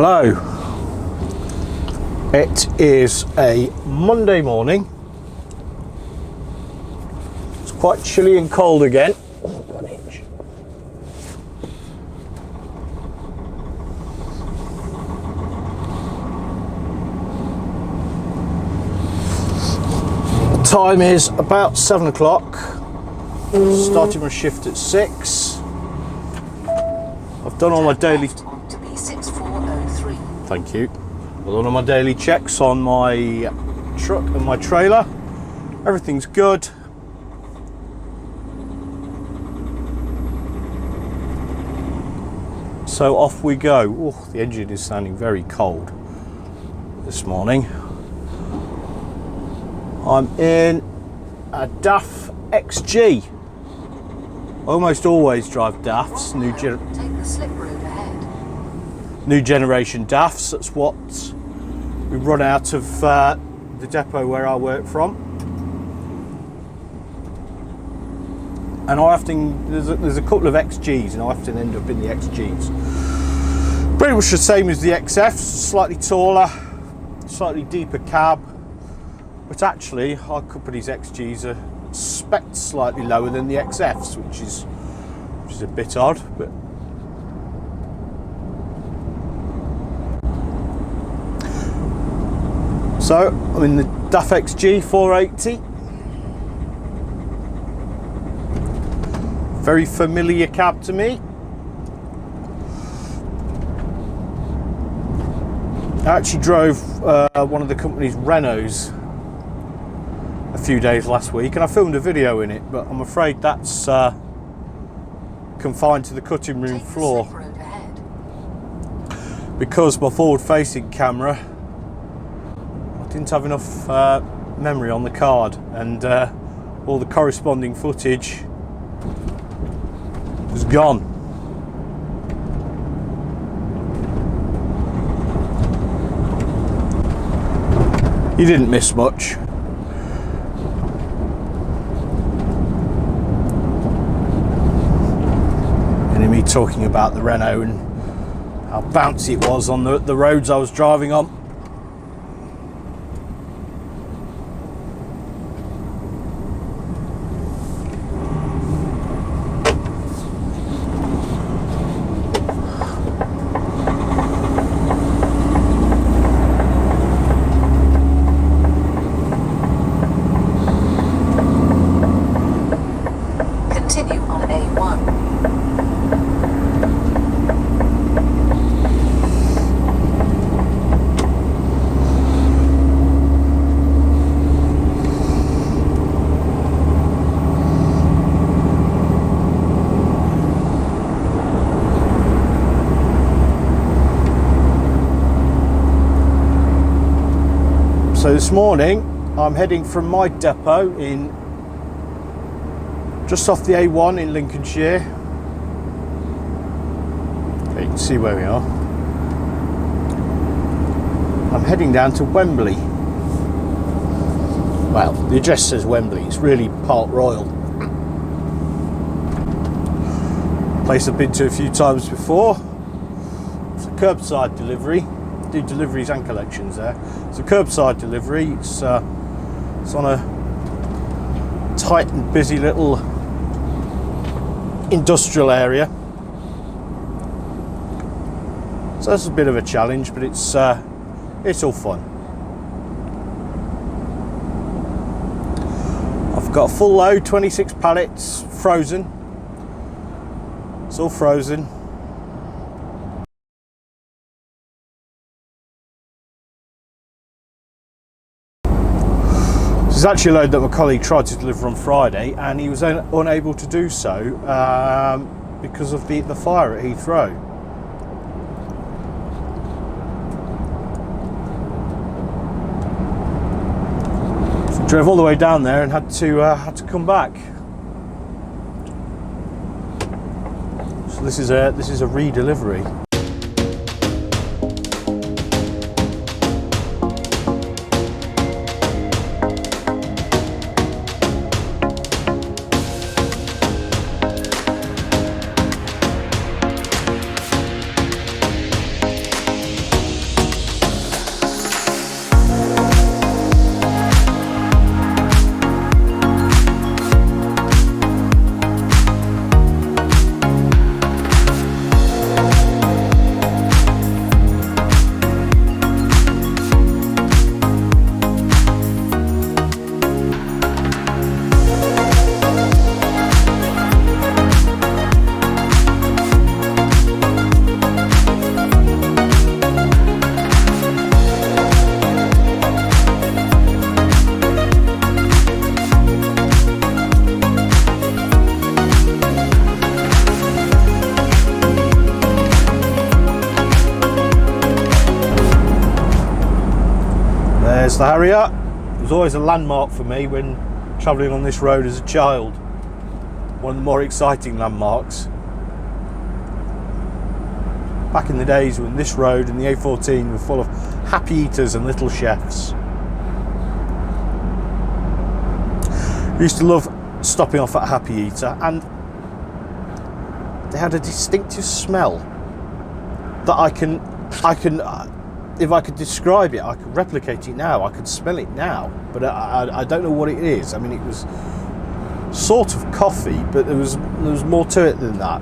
Hello, it is a Monday morning. It's quite chilly and cold again. Time is about 7 o'clock. Starting my shift at 6. I've done all my daily. Thank you. I've done all my daily checks on my truck and my trailer. Everything's good. So off we go. Oh, the engine is sounding very cold this morning. I'm in a DAF XG. I almost always drive DAFs, Take the slip road ahead. New generation DAFs. That's what we run out of the depot where I work from. And I often, there's a couple of XGs and I often end up in the XGs. Pretty much the same as the XFs, slightly taller, slightly deeper cab. But actually, our company's XGs are spec'd slightly lower than the XFs, which is a bit odd. But so I'm in the DAF XG 480. Very familiar cab to me. I actually drove one of the company's Renaults a few days last week and I filmed a video in it, but I'm afraid that's confined to the cutting room floor because my forward facing camera, I didn't have enough memory on the card, and all the corresponding footage was gone. You didn't miss much. Me talking about the Renault and how bouncy it was on the roads I was driving on. Continue on A1. So this morning I'm heading from my depot in just off the A1 in Lincolnshire. Okay, you can see where we are. I'm heading down to Wembley. Well, the address says Wembley, it's really Park Royal. Place I've been to a few times before. It's a curbside delivery. Do deliveries and collections there. It's a curbside delivery. It's on a tight and busy little industrial area. So that's a bit of a challenge, but it's all fun. I've got a full load, 26 pallets, frozen. It's all frozen. This is actually a load that my colleague tried to deliver on Friday and he was unable to do so because of the fire at Heathrow. So drove all the way down there and had to come back. So this is a re-delivery. the Harrier. It was always a landmark for me when travelling on this road as a child. One of the more exciting landmarks. Back in the days when this road and the A14 were full of happy eaters and little chefs. I used to love stopping off at a happy eater, and they had a distinctive smell that I can if I could describe it, I could replicate it now, I could smell it now, but I don't know what it is. I mean, it was sort of coffee, but there was more to it than that.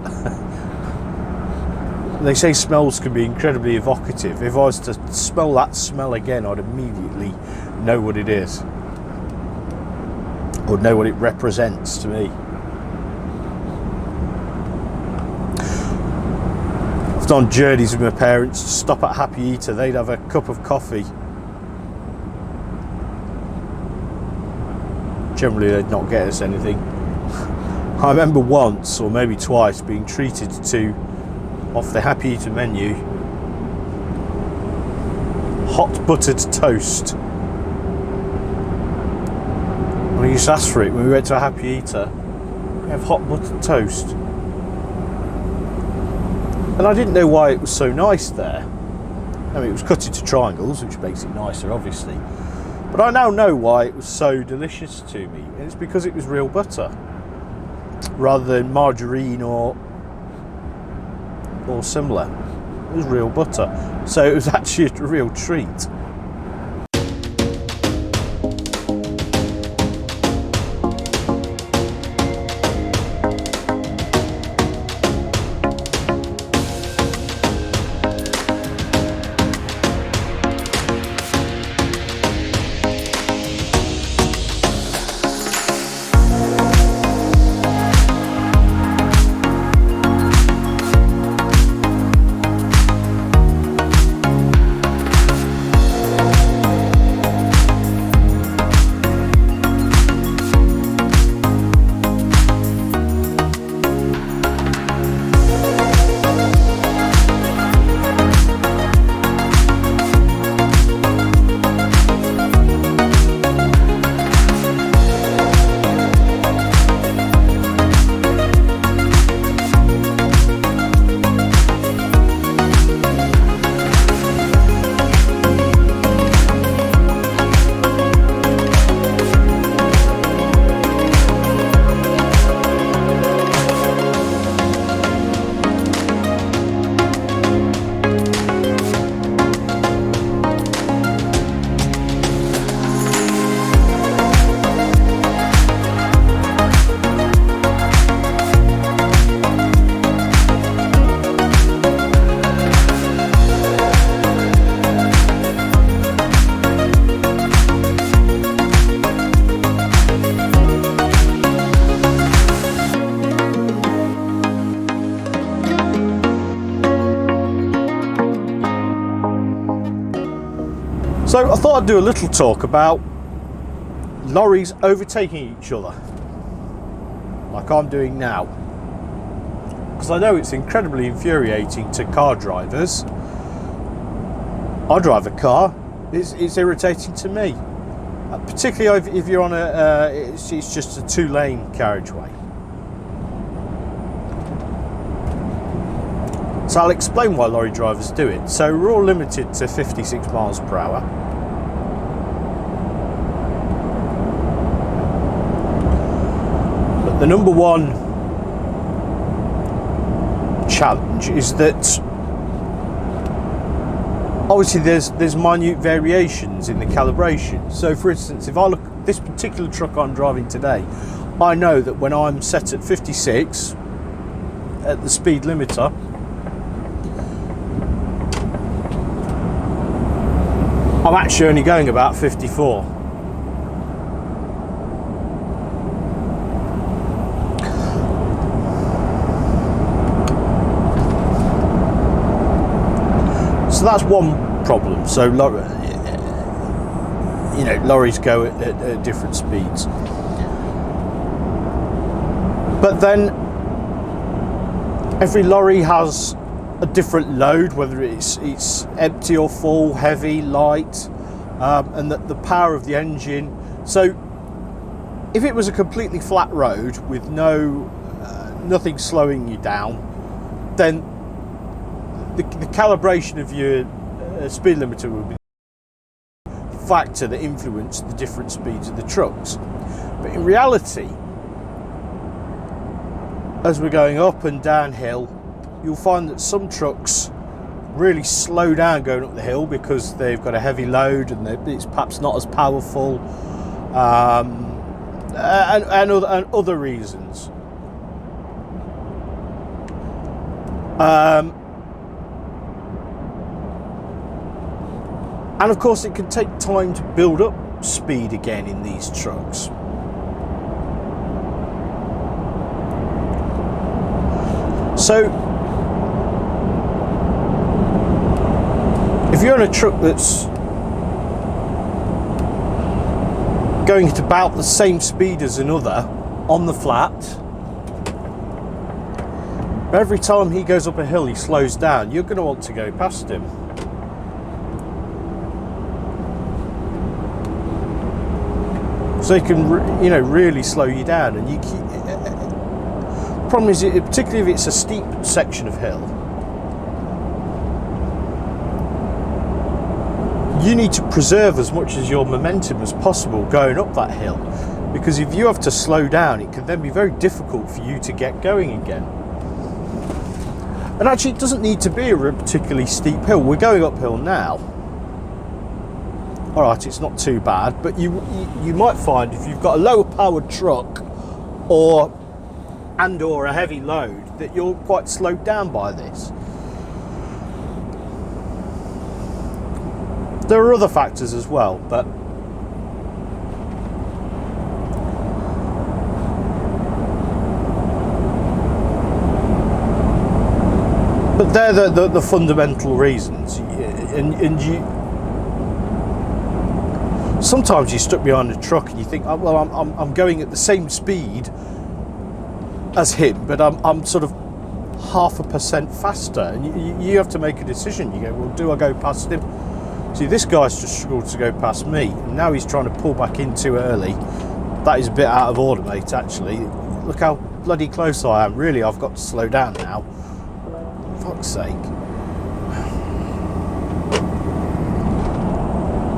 They say smells can be incredibly evocative. If I was to smell that smell again, I'd immediately know what it is, or know what it represents to me. I've done journeys with my parents to stop at Happy Eater. They'd have a cup of coffee. Generally, they'd not get us anything. I remember once, or maybe twice, being treated to, off the Happy Eater menu, hot buttered toast. We used to ask for it when we went to a Happy Eater. We have hot buttered toast. And I didn't know why it was so nice there. I mean, it was cut into triangles, which makes it nicer, obviously. But I now know why it was so delicious to me. And it's because it was real butter, rather than margarine or similar. It was real butter. So it was actually a real treat. So I thought I'd do a little talk about lorries overtaking each other, like I'm doing now, because I know it's incredibly infuriating to car drivers. I drive a car, it's irritating to me, particularly if you're on it's just a two-lane carriageway. So I'll explain why lorry drivers do it. So we're all limited to 56 miles per hour. But the number one challenge is that obviously there's minute variations in the calibration. So for instance, if I look at this particular truck I'm driving today, I know that when I'm set at 56 at the speed limiter, I'm actually only going about 54. So that's one problem. So, you know, lorries go at different speeds. But then every lorry has a different load, whether it's empty or full, heavy, light, and the power of the engine. So if it was a completely flat road with nothing slowing you down, then the calibration of your speed limiter would be a factor that influenced the different speeds of the trucks. But in reality, as we're going up and downhill, you'll find that some trucks really slow down going up the hill because they've got a heavy load and it's perhaps not as powerful, and other reasons. And of course, it can take time to build up speed again in these trucks. So if you're in a truck that's going at about the same speed as another on the flat, every time he goes up a hill he slows down, you're going to want to go past him. So he can, really slow you down. And the problem is, particularly if it's a steep section of hill, you need to preserve as much as your momentum as possible going up that hill, because if you have to slow down, it can then be very difficult for you to get going again. And actually, it doesn't need to be a particularly steep hill. We're going uphill now. All right, it's not too bad, but you might find if you've got a lower powered truck or a heavy load that you're quite slowed down by this. There are other factors as well, but they're the fundamental reasons. And you sometimes you're stuck behind a truck and you think, oh, well, I'm going at the same speed as him, but I'm sort of 0.5% faster, and you have to make a decision. You go, well, do I go past him? See, this guy's just struggled to go past me, and now he's trying to pull back in too early. That is a bit out of order, mate, actually. Look how bloody close I am. Really, I've got to slow down now. For fuck's sake.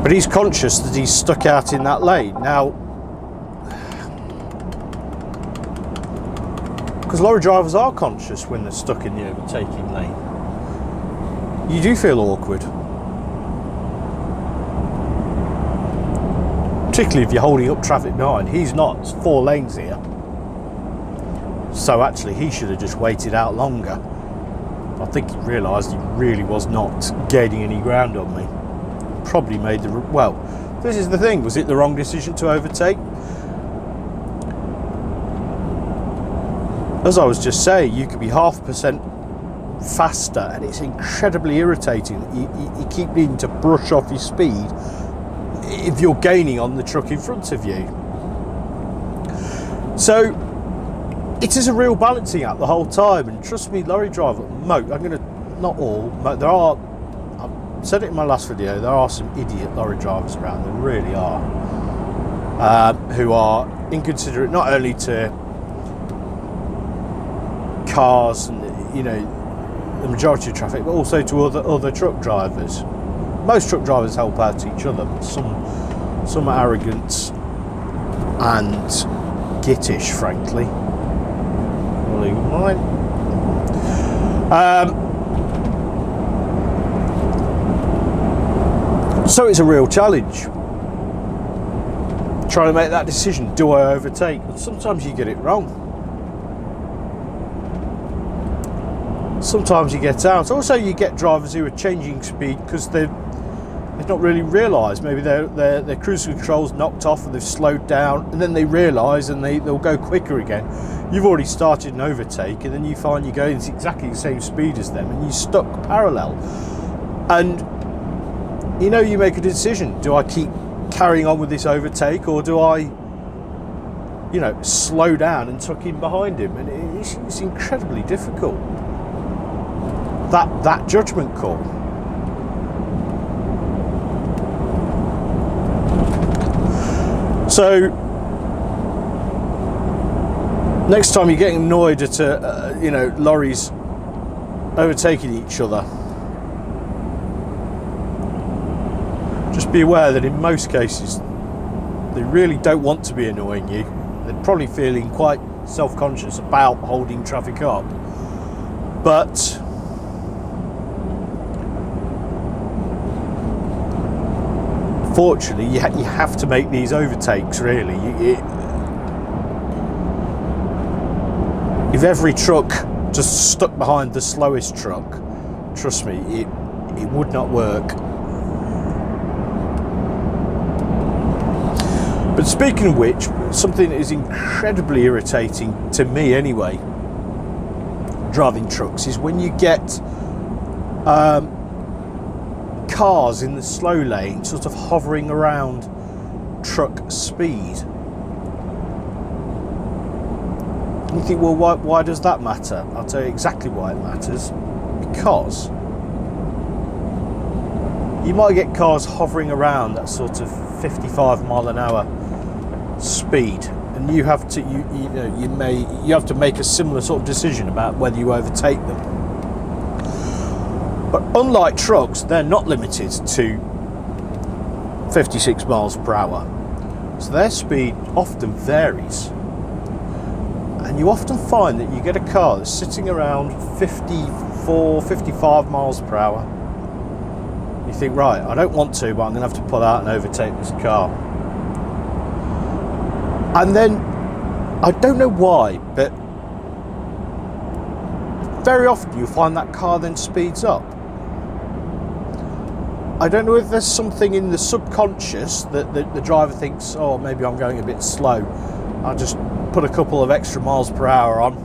But he's conscious that he's stuck out in that lane. Now, because lorry drivers are conscious when they're stuck in the overtaking lane. You do feel awkward. Particularly if you're holding up traffic behind. He's not. It's 4 lanes here. So actually, he should have just waited out longer. I think he realised he really was not gaining any ground on me. Probably made the... Well, this is the thing. Was it the wrong decision to overtake? As I was just saying, you could be 0.5% faster, and it's incredibly irritating. You keep needing to brush off your speed if you're gaining on the truck in front of you. So it is a real balancing act the whole time, and trust me, lorry driver, not all, there are, I've said it in my last video, there are some idiot lorry drivers around, there really are, who are inconsiderate not only to cars and the majority of traffic, but also to other truck drivers. Most truck drivers help out each other, but some are arrogant and gittish, frankly. So it's a real challenge trying to make that decision. Do I overtake? And sometimes you get it wrong. Sometimes you get out. Also, you get drivers who are changing speed because they've not really realised. Maybe their cruise control's knocked off and they've slowed down, and then they realise and they'll go quicker again. You've already started an overtake, and then you find you're going at exactly the same speed as them, and you're stuck parallel. And you make a decision. Do I keep carrying on with this overtake, or do I slow down and tuck in behind him? And it's incredibly difficult, that judgment call. So next time you're getting annoyed at lorries overtaking each other, just be aware that in most cases they really don't want to be annoying you. They're probably feeling quite self-conscious about holding traffic up, but fortunately you have to make these overtakes. Really, if every truck just stuck behind the slowest truck, trust me, it would not work. But speaking of which, something that is incredibly irritating to me anyway, driving trucks, is when you get cars in the slow lane sort of hovering around truck speed. And you think, well, why does that matter? I'll tell you exactly why it matters. Because you might get cars hovering around that sort of 55 mile an hour speed, and you have to you have to make a similar sort of decision about whether you overtake them. But unlike trucks, they're not limited to 56 miles per hour, so their speed often varies, and you often find that you get a car that's sitting around 54, 55 miles per hour. You think, right, I don't want to, but I'm going to have to pull out and overtake this car. And then, I don't know why, but very often you find that car then speeds up. I don't know if there's something in the subconscious that the driver thinks, oh, maybe I'm going a bit slow, I'll just put a couple of extra miles per hour on.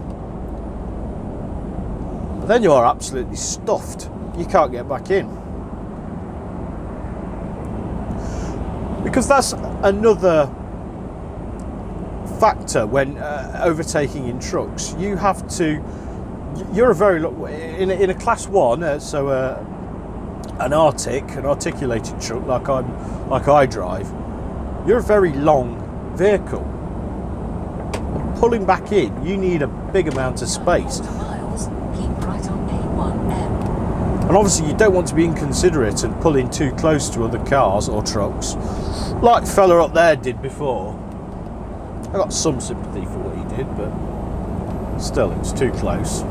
But then you are absolutely stuffed. You can't get back in. Because that's another factor when overtaking in trucks. You have to, you're a very in a class 1, an articulated truck like I drive, you're a very long vehicle. Pulling back in, you need a big amount of space. Miles, keep right on A1M. And obviously you don't want to be inconsiderate and pull in too close to other cars or trucks, like the fella up there did before. I got some sympathy for what he did, but still, it was too close.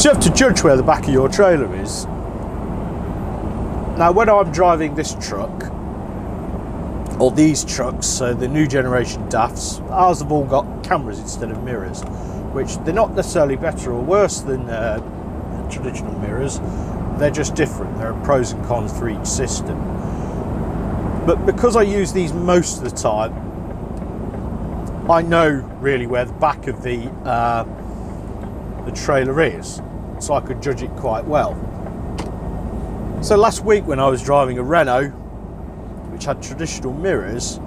So you have to judge where the back of your trailer is. Now, when I'm driving this truck, or these trucks, so the new generation DAFs, ours have all got cameras instead of mirrors, which they're not necessarily better or worse than traditional mirrors. They're just different. There are pros and cons for each system. But because I use these most of the time, I know really where the back of the trailer is, so I could judge it quite well. So last week when I was driving a Renault, which had traditional mirrors,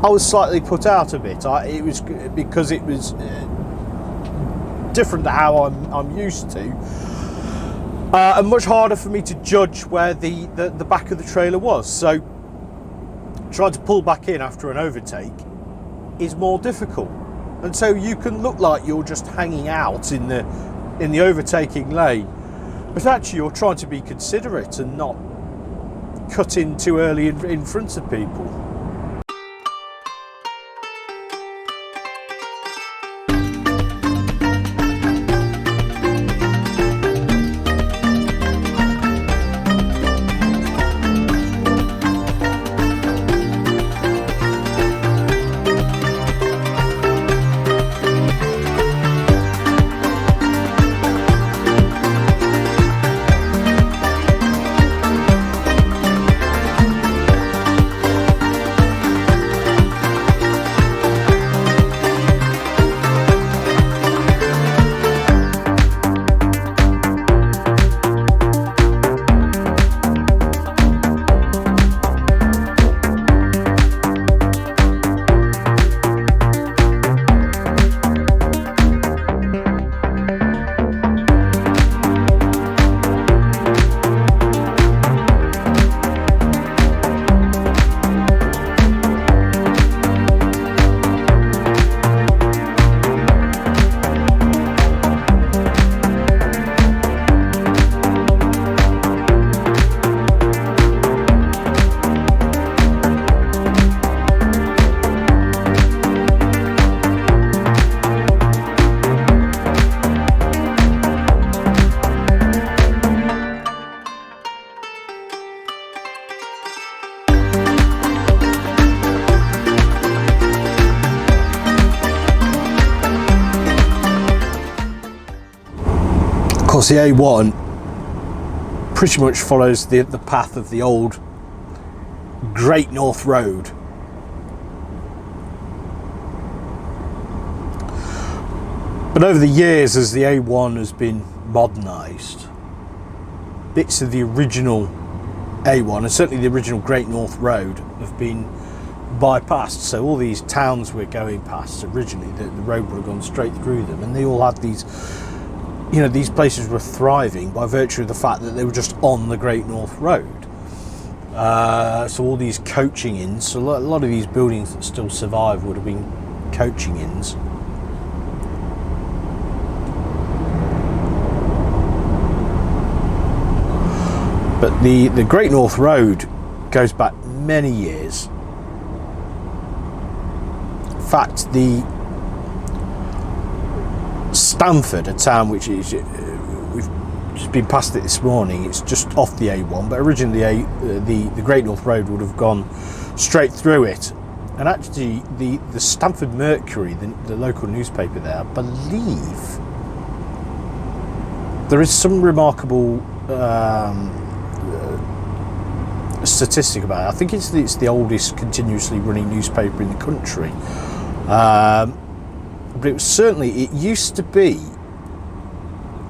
I was slightly put out a bit. It was because it was different to how I'm used to, and much harder for me to judge where the back of the trailer was. So trying to pull back in after an overtake is more difficult, and so you can look like you're just hanging out in the overtaking lane, but actually you're trying to be considerate and not cut in too early in front of people. course, the A1 pretty much follows the path of the old Great North Road. But over the years, as the A1 has been modernised, bits of the original A1 and certainly the original Great North Road have been bypassed. So all these towns we're going past, originally the road would have gone straight through them, and they all had these, you know, these places were thriving by virtue of the fact that they were just on the Great North Road. So all these coaching inns, so a lot of these buildings that still survive would have been coaching inns. But the Great North Road goes back many years. In fact, the Stamford, a town which is, we've just been past it this morning, it's just off the A1, but originally the Great North Road would have gone straight through it. And actually the Stamford Mercury, the local newspaper there, I believe there is some remarkable statistic about it. I think it's the oldest continuously running newspaper in the country, but it used to be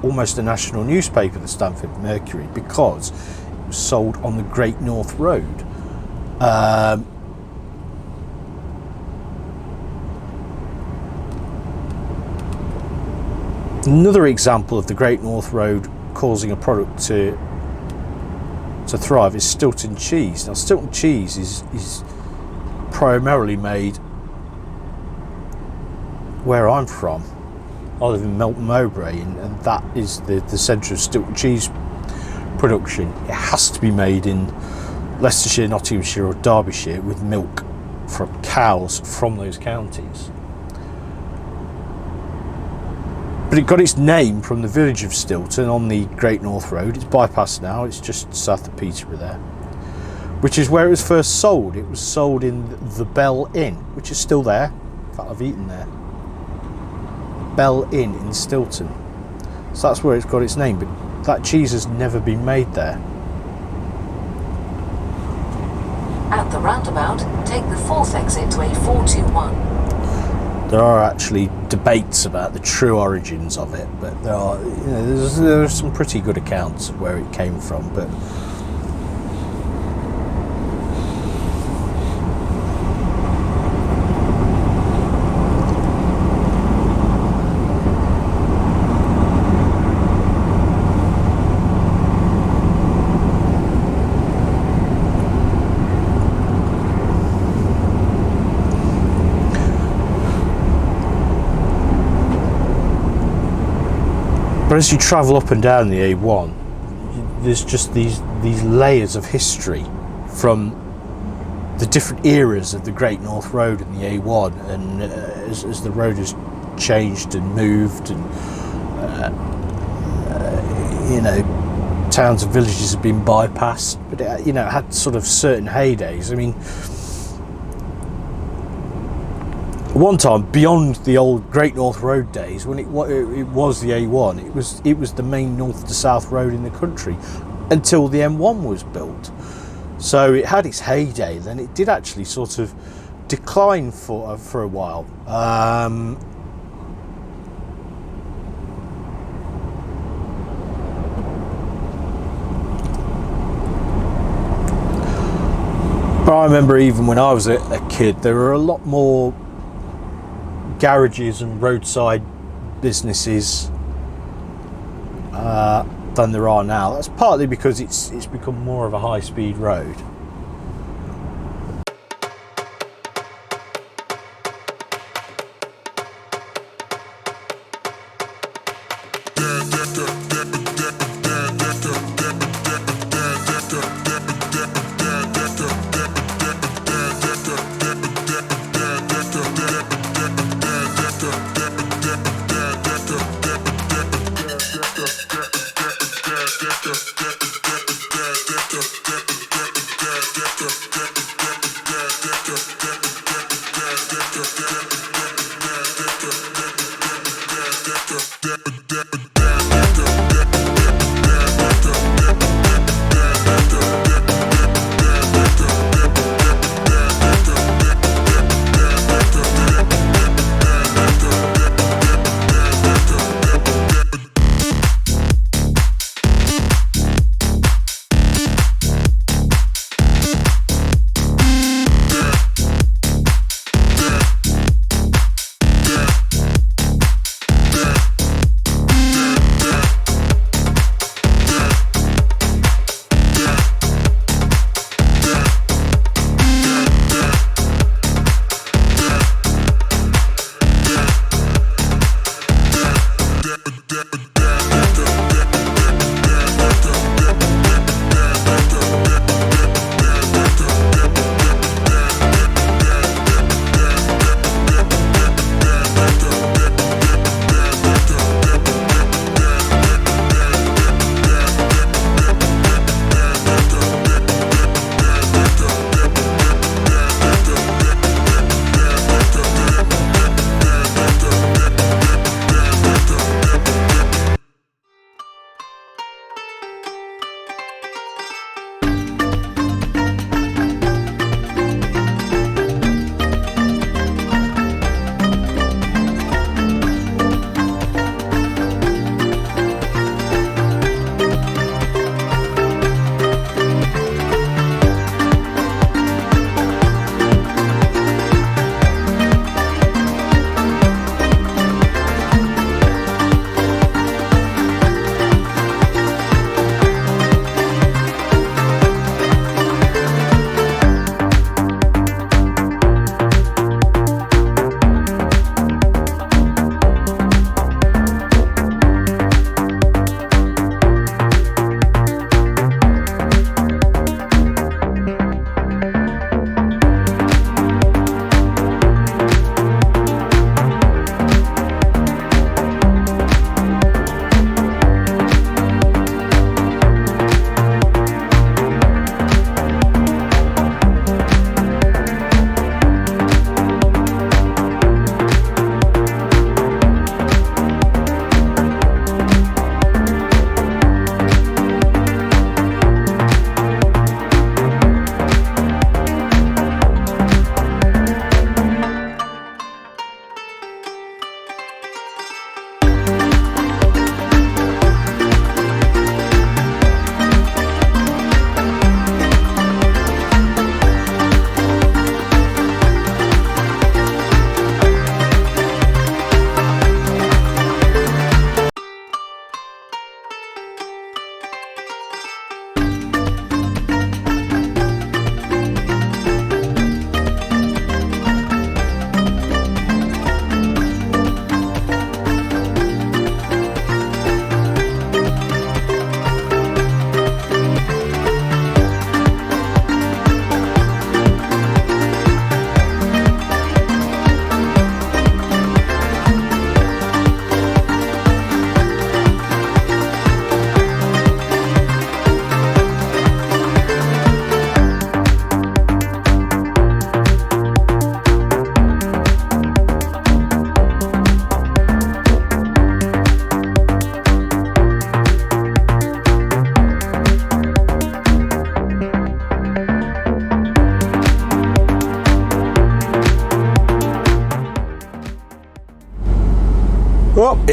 almost a national newspaper, the Stamford Mercury, because it was sold on the Great North Road. Another example of the Great North Road causing a product to thrive is Stilton cheese. Now, Stilton cheese is primarily made where I'm from. I live in Melton Mowbray, and that is the centre of Stilton cheese production. It has to be made in Leicestershire, Nottinghamshire or Derbyshire with milk from cows from those counties. But it got its name from the village of Stilton on the Great North Road. It's bypassed now, it's just south of Peterborough there, which is where it was first sold. It was sold in the Bell Inn, which is still there. In fact, I've eaten there. Bell Inn in Stilton. So that's where it's got its name, but that cheese has never been made there. At the roundabout, take the fourth exit to A421. There are actually debates about the true origins of it, but there are some pretty good accounts of where it came from. But as you travel up and down the A1, there's just these layers of history from the different eras of the Great North Road and the A1, and as the road has changed and moved, and towns and villages have been bypassed, but it had sort of certain heydays. I mean, one time, beyond the old Great North Road days, when it was the A1, it was the main north to south road in the country until the M1 was built. So it had its heyday. Then it did actually sort of decline for a while. But I remember even when I was a kid, there were a lot more garages and roadside businesses than there are now. That's partly because it's become more of a high-speed road.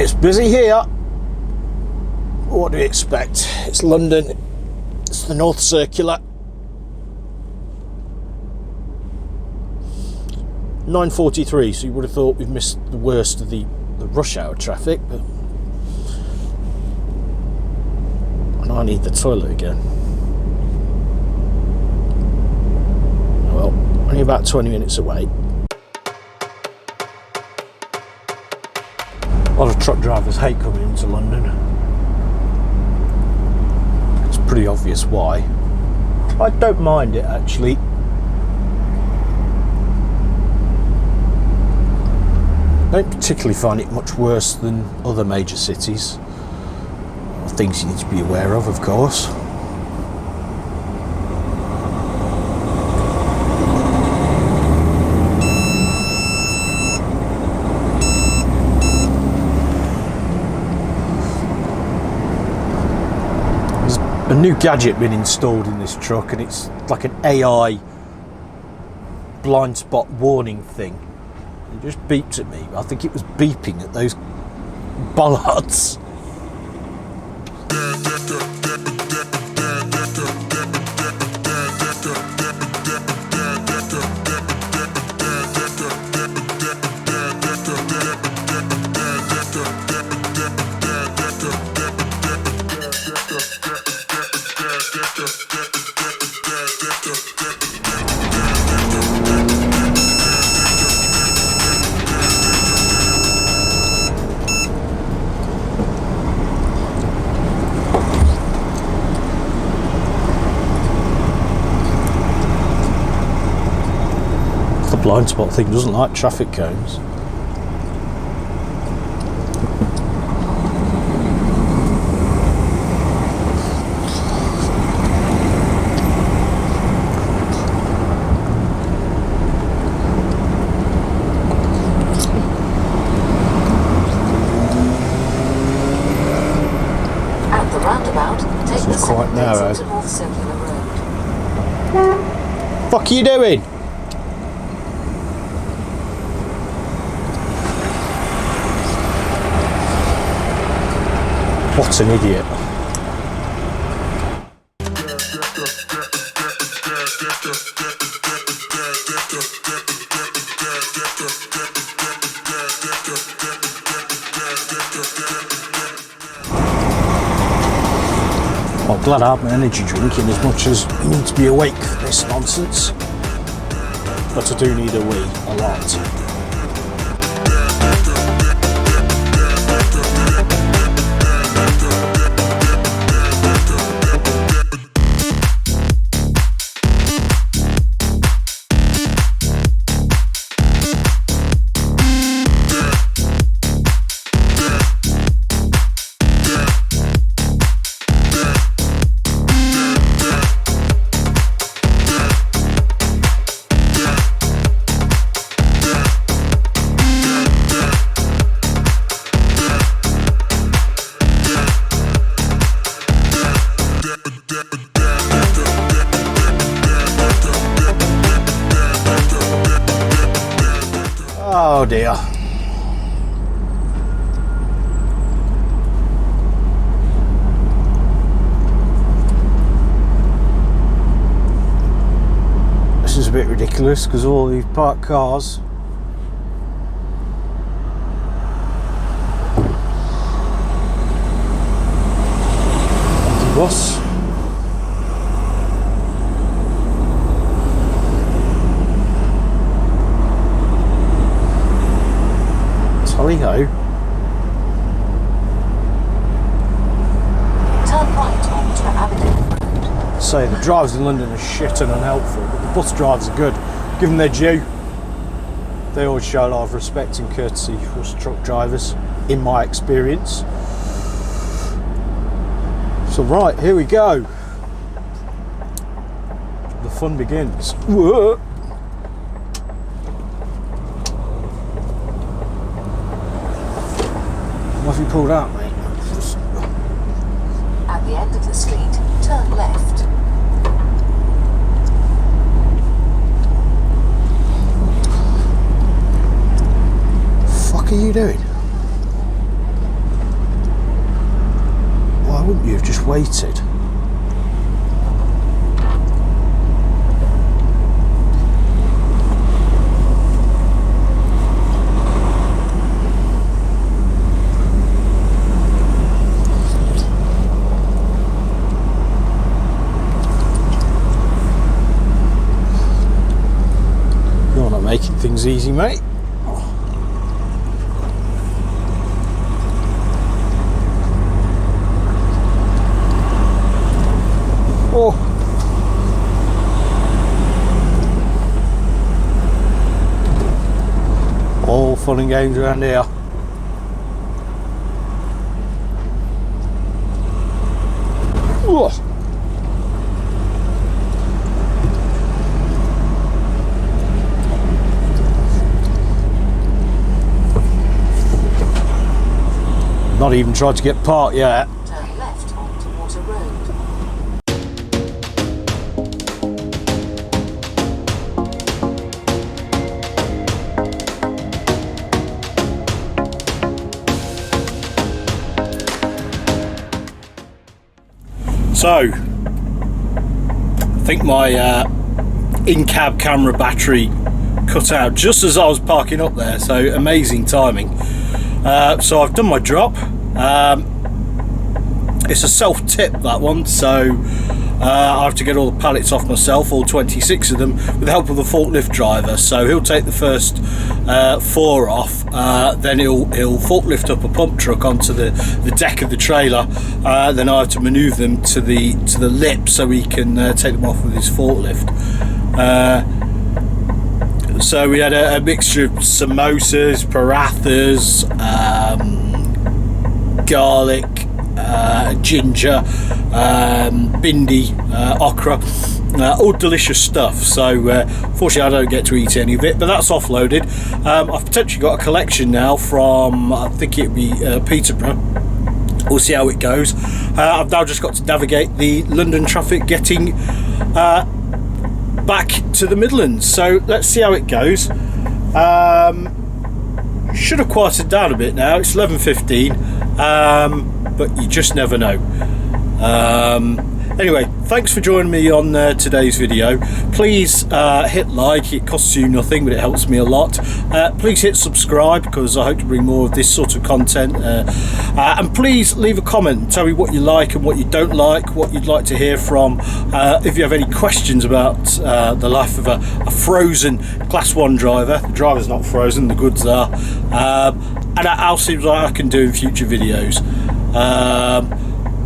It's busy here. What do you expect? It's London. It's the North Circular. 9:43, so you would have thought we've missed the worst of the rush hour traffic, but and I need the toilet again. Well, only about 20 minutes away. A lot of truck drivers hate coming into London. It's pretty obvious why. I don't mind it actually. I don't particularly find it much worse than other major cities. Things you need to be aware of course. There's a new gadget been installed in this truck, and it's like an AI blind spot warning thing. It just beeps at me. I think it was beeping at those bollards. Blind spot thing doesn't like traffic cones. At the roundabout, take the quite narrow. exit to North Circular Road. Fuck are you doing? What an idiot. I'm glad I have my energy drink in as much as you need to be awake for this nonsense. But I do need a wee, a lot. Oh dear. This is a bit ridiculous because all these parked cars the bus. Tally-ho. Turn right onto Aberdeen Road. Say the drivers in London are shit and unhelpful, but the bus drivers are good. Give them their due. They always show a lot of respect and courtesy for us truck drivers, in my experience. So right, here we go. The fun begins. Whoa. What have you pulled out, mate? At the end of the street, turn left. What the fuck are you doing? weighted. You're not making things easy, mate. Oh. All fun and games around here. Oh. Not even tried to get parked yet. Turn left onto Water Road. So, I think my in-cab camera battery cut out just as I was parking up there, so amazing timing. So I've done my drop. It's a self-tip, that one, so I have to get all the pallets off myself, all 26 of them, with the help of the forklift driver. So he'll take the first 4 off, then he'll forklift up a pump truck onto the deck of the trailer, then I have to manoeuvre them to the lip so he can take them off with his forklift. So we had a mixture of samosas, parathas, garlic, ginger, bindi, okra, all delicious stuff. So fortunately I don't get to eat any of it, but that's offloaded. I've potentially got a collection now from, I think it'd be Peterborough. We'll see how it goes. I've now just got to navigate the London traffic getting back to the Midlands, so let's see how it goes. Should have quieted down a bit now. It's 11:15, but you just never know. Anyway, thanks for joining me on today's video. Please hit like. It costs you nothing, but it helps me a lot. Please hit subscribe, because I hope to bring more of this sort of content. And please leave a comment and tell me what you like and what you don't like, what you'd like to hear from. If you have any questions about the life of a frozen Class 1 driver. The driver's not frozen, the goods are. And I'll see what I can do in future videos.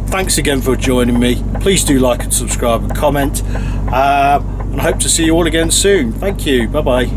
Thanks again for joining me. Please do like and subscribe and comment. And I hope to see you all again soon. Thank you. Bye bye.